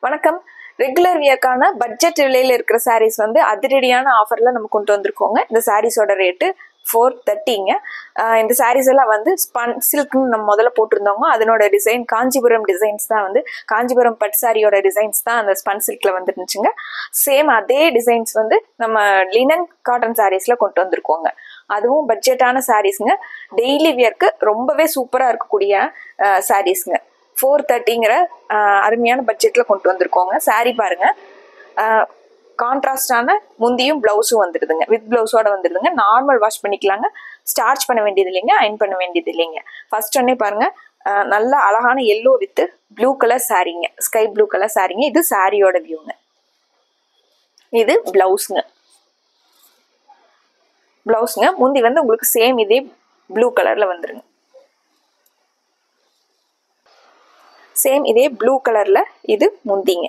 வணக்கம். Regular வியர்க்கான budget விலையில் இருக்கிற சாரீஸ் வந்து அதிரடியான ஆஃபர்ல நம்ம கொண்டு வந்திருக்கோங்க. இந்த சாரீஸோட ரேட்டு 430ங்க. இந்த சாரீஸ் எல்லாம் வந்து ஸ்பன் சில்க்னு நம்ம முதல்ல போட்டிருந்தோங்க. அதனோட டிசைன் காஞ்சிபுரம் டிசைன்ஸ் தான், வந்து காஞ்சிபுரம் பட்டு சாரியோட டிசைன்ஸ் தான் அந்த ஸ்பன் சில்க்ல வந்துருந்துச்சுங்க. சேம் அதே டிசைன்ஸ் வந்து நம்ம லினன் காட்டன் சாரீஸ்ல கொண்டு வந்திருக்கோங்க. அதுவும் பட்ஜெட்டான சாரீஸ்ங்க. டெய்லி வியர்க்கு ரொம்பவே சூப்பரா இருக்கக்கூடிய சாரீஸ்ங்க. 430ங்கிற அருமையான பட்ஜெட்ல கொண்டு வந்திருக்கோங்க. சாரீ பாருங்க, கான்ட்ராஸ்டான முந்தியும் பிளவுஸும் வந்துடுதுங்க. வித் பிளவுஸோட வந்துடுதுங்க. நார்மல் வாஷ் பண்ணிக்கலாங்க. ஸ்டார்ச் பண்ண வேண்டியது இல்லைங்க, அயன் பண்ண வேண்டியது இல்லைங்க. ஃபர்ஸ்ட் ஒன்னே பாருங்க, நல்ல அழகான எல்லோ வித் ப்ளூ கலர் சாரீங்க, ஸ்கை ப்ளூ கலர் சாரீங்க. இது சாரியோட வியூங்க. இது பிளவுஸ்ங்க. பிளவுஸ்ங்க முந்தி வந்து உங்களுக்கு சேம் இதே ப்ளூ கலர்ல வந்துருங்க. சேம் இதே ப்ளூ கலர்ல இது முந்திங்க.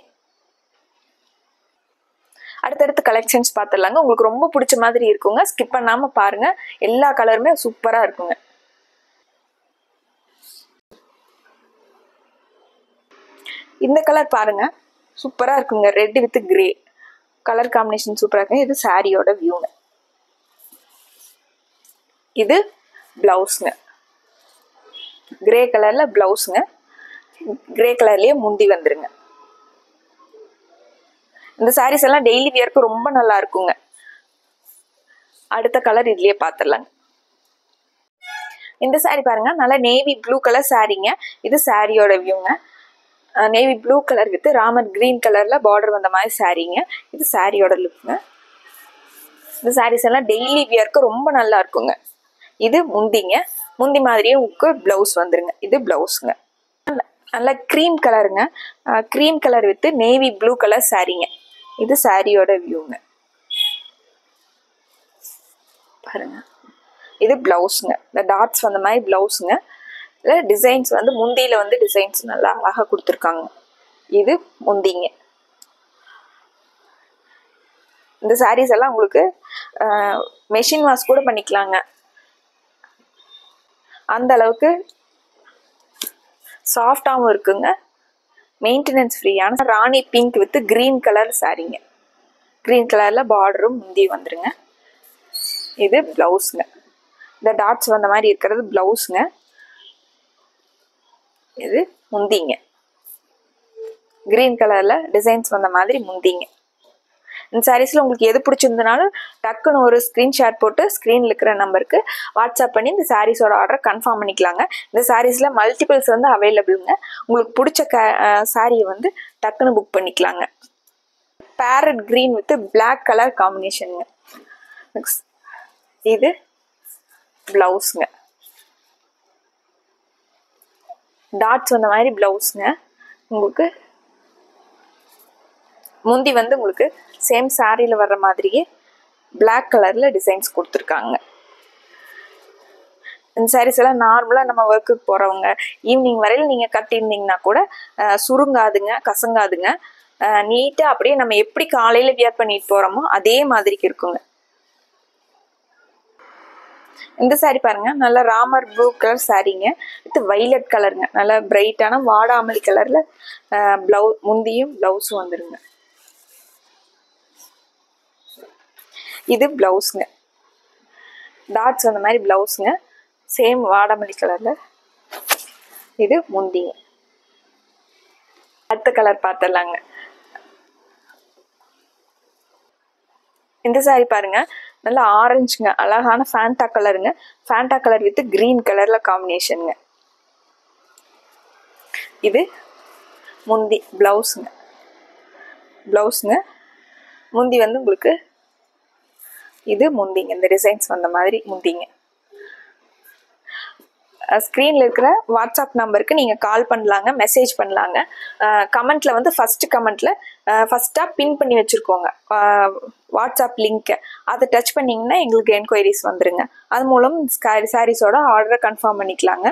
அடுத்தடுத்து கலெக்ஷன்ஸ் பார்த்துடலாங்க. உங்களுக்கு ரொம்ப பிடிச்ச மாதிரி இருக்குங்க. ஸ்கிப் பண்ணாம பாருங்க. எல்லா கலருமே சூப்பரா இருக்குங்க. இந்த கலர் பாருங்க, சூப்பரா இருக்குங்க. Red with grey colour combination சூப்பரா இருக்குங்க. இது சாரியோட வியூங்க. இது பிளவுஸ்ங்க. கிரே கலர்ல பிளவுஸ்ங்க. கிரே கலர்லயே முந்தி வந்துருங்க. இந்த சாரீஸ் எல்லாம் டெய்லி வியர்க்கு ரொம்ப நல்லா இருக்குங்க. அடுத்த கலர் இதுலயே பாத்துடலாங்க. இந்த சாரீ பாருங்க, நல்ல நேவி ப்ளூ கலர் சாரீங்க. இது சாரியோட வியூங்க. Navy blue colour with Ramar green கலர்ல பார்டர் வந்த மாதிரி சாரீங்க. இது சாரியோட லுக்குங்க. இந்த சாரீஸ் எல்லாம் டெய்லி வியர்க்கு ரொம்ப நல்லா இருக்குங்க. இது முந்திங்க. முந்தி மாதிரியே உங்களுக்கு பிளவுஸ் வந்துருங்க. இது பிளவுஸ்ங்க. நல்ல கிரீம் கலருங்க. Cream colour with navy blue colour சாரீங்க. இது சாரியோட வியூங்க. பாருங்க, இது பிளவுஸ்ங்க. இந்த டாட்ஸ் வந்த மாதிரி பிளவுஸ்ங்க. இல்லை டிசைன்ஸ் வந்து முந்தியில வந்து டிசைன்ஸ் நல்லா அழகா கொடுத்துருக்காங்க. இது முந்திங்க. இந்த சாரீஸ் எல்லாம் உங்களுக்கு மெஷின் வாஷ் கூட பண்ணிக்கலாங்க. அந்த அளவுக்கு சாஃப்டாகவும் இருக்குங்க. மெயின்டெனன்ஸ் ஃப்ரீயான Rani pink with green colour சாரீங்க. கிரீன் கலர்ல பார்டரும் முந்தி வந்துருங்க. இது பிளவுஸ்ங்க. இந்த டாட்ஸ் வந்த மாதிரி இருக்கிறது பிளவுஸ்ங்க. இது முந்திங்க. கிரீன் கலர்ல டிசைன்ஸ் வந்த மாதிரி முந்திங்க. இந்த சாரீஸ்ல உங்களுக்கு எது பிடிச்சிருந்தனாலும் டக்குன்னு ஒரு ஸ்கிரீன்ஷாட் போட்டு ஸ்கிரீன்ல இருக்கிற நம்பருக்கு வாட்ஸ்அப் பண்ணி இந்த சாரீஸோட ஆர்டர் கன்ஃபார்ம் பண்ணிக்கலாங்க. இந்த சாரீஸ்ல மல்டிபிள்ஸ் வந்து அவைலபிள்ங்க. உங்களுக்கு பிடிச்ச சாரியை வந்து டக்குன்னு புக் பண்ணிக்கலாங்க. Parrot green with black colour காம்பினேஷனுங்க. இது பிளவுஸ்ங்க. டாட்ஸ் வந்த மாதிரி பிளவுஸ்ங்க. உங்களுக்கு முந்தி வந்து உங்களுக்கு சேம் சாரியில வர்ற மாதிரியே பிளாக் கலர்ல டிசைன்ஸ் கொடுத்துருக்காங்க. இந்த சாரீஸ் எல்லாம் நார்மலா நம்ம ஒர்க்குக்கு போறவங்க ஈவினிங் வரையில நீங்க கட்டியிருந்தீங்கன்னா கூட சுருங்காதுங்க, கசங்காதுங்க. நீட்டா அப்படியே நம்ம எப்படி காலையில வியர் பண்ணிட்டு போறோமோ அதே மாதிரிக்கு இருக்குங்க. இந்த சாரீ பாருங்க, நல்ல ராமர் ப்ளூ கலர் சாரீங்க வித் வைலட் கலருங்க. நல்ல பிரைட்டான வாடாமல்லி கலர்ல முந்தியும் பிளவுஸும் வந்துருங்க. இது பிளவுஸ்ங்க. டாட்ஸ் அந்த மாதிரி பிளவுஸ்ங்க. சேம் வாடாமல்லி கலர்ல. இது முந்திங்க. அடுத்த கலர் பார்த்துடலாங்க. இந்த சாரீ பாருங்க, நல்ல ஆரஞ்சுங்க. அழகான ஃபேண்டா கலருங்க. ஃபேண்டா கலர் வித் கிரீன் கலர்ல காம்பினேஷனுங்க. இது முந்தி பிளவுஸ்ங்க. பிளவுஸ்ங்க. முந்தி வந்து உங்களுக்கு இது முந்திங்க. இந்த டிசைன்ஸ் வந்த மாதிரி முந்திங்க. ஸ்க்ரீனில் இருக்கிற வாட்ஸ்அப் நம்பருக்கு நீங்கள் கால் பண்ணலாங்க, மெசேஜ் பண்ணலாங்க. கமெண்ட்ல வந்து ஃபர்ஸ்ட் கமெண்ட்ல ஃபர்ஸ்ட்டாக பின் பண்ணி வச்சுருக்கோங்க வாட்ஸ்அப் லிங்க்கை. அதை டச் பண்ணிங்கன்னா எங்களுக்கு என்கொயரிஸ் வந்துருங்க. அது மூலம் சாரீஸோட ஆர்டரை கன்ஃபார்ம் பண்ணிக்கலாங்க.